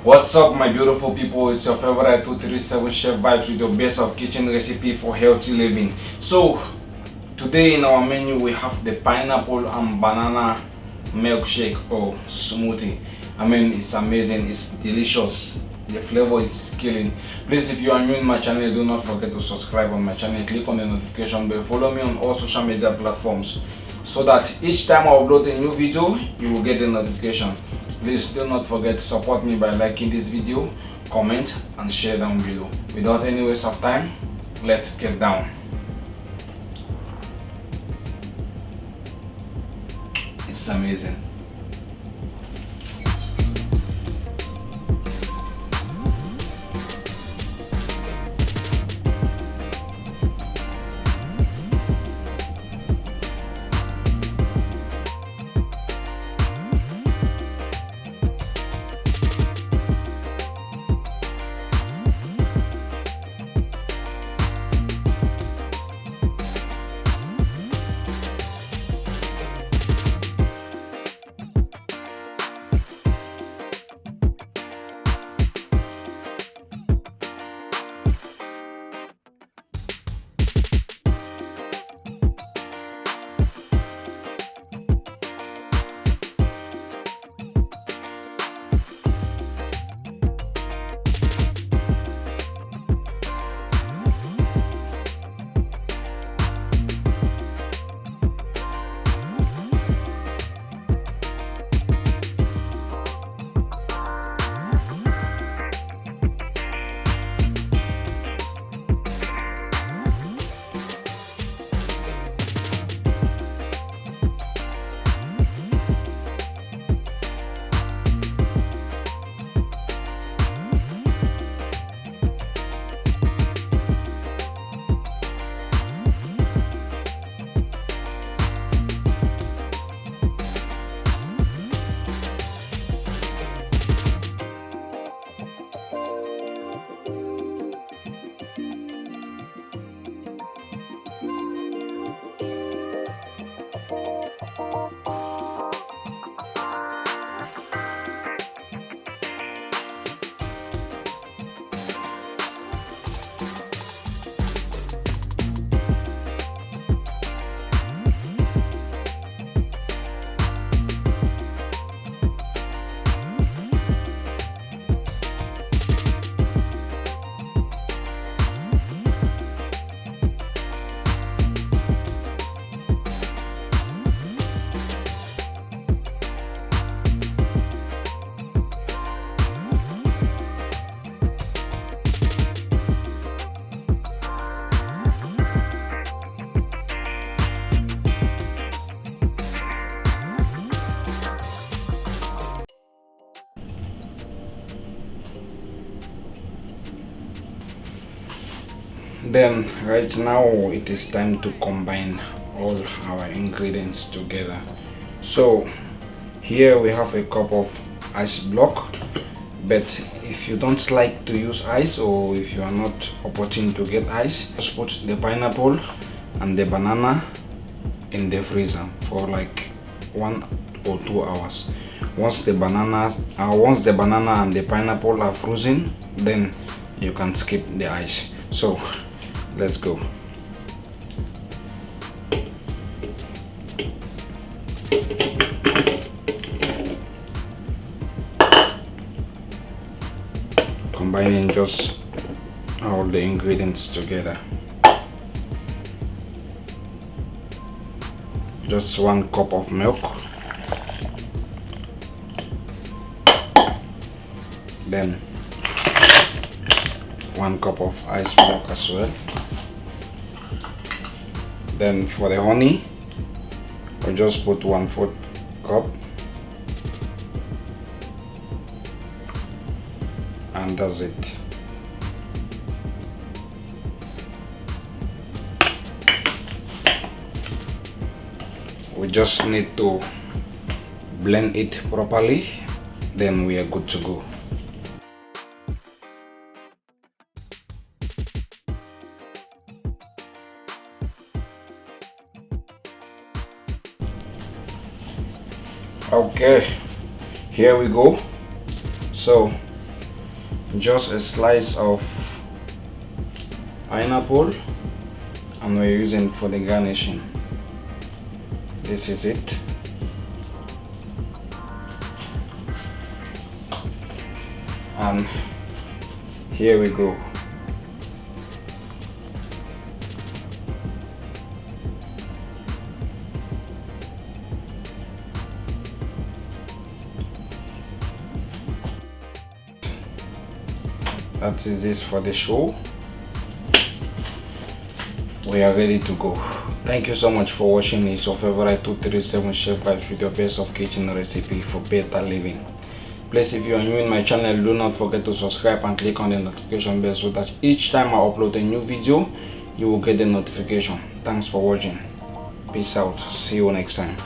What's up, my beautiful people? It's your favorite 237 Chef Vibes with your best of kitchen recipe for healthy living. So today in our menu we have the pineapple and banana milkshake or smoothie. I mean, it's amazing, it's delicious, the flavor is killing. Please, if you are new in my channel, do not forget to subscribe on my channel, click on the notification bell, follow me on all social media platforms so that each time I upload a new video you will get the notification. Please do not forget to support me by liking this video, comment and share down below. Without any waste of time, let's get down. It's amazing. Then right now it is time to combine all our ingredients together. So here we have a cup of ice block, but if you don't like to use ice or if you are not opportune to get ice, just put the pineapple and the banana in the freezer for like 1 or 2 hours. Once the banana and the pineapple are frozen, then you can skip the ice. So let's go. Combining just all the ingredients together. Just 1 cup of milk, then 1 cup of ice block as well. Then for the honey, we just put 1/4 cup, and that's it. We just need to blend it properly, then we are good to go. Okay, here we go. So just a slice of pineapple, and we're using for the garnishing. This is it. And here we go. That is this for the show. We are ready to go. Thank you so much for watching. It's your favorite 237 Chef Vibes with your best of kitchen recipe for better living. Please, if you are new in my channel, do not forget to subscribe and click on the notification bell so that each time I upload a new video, you will get the notification. Thanks for watching. Peace out. See you next time.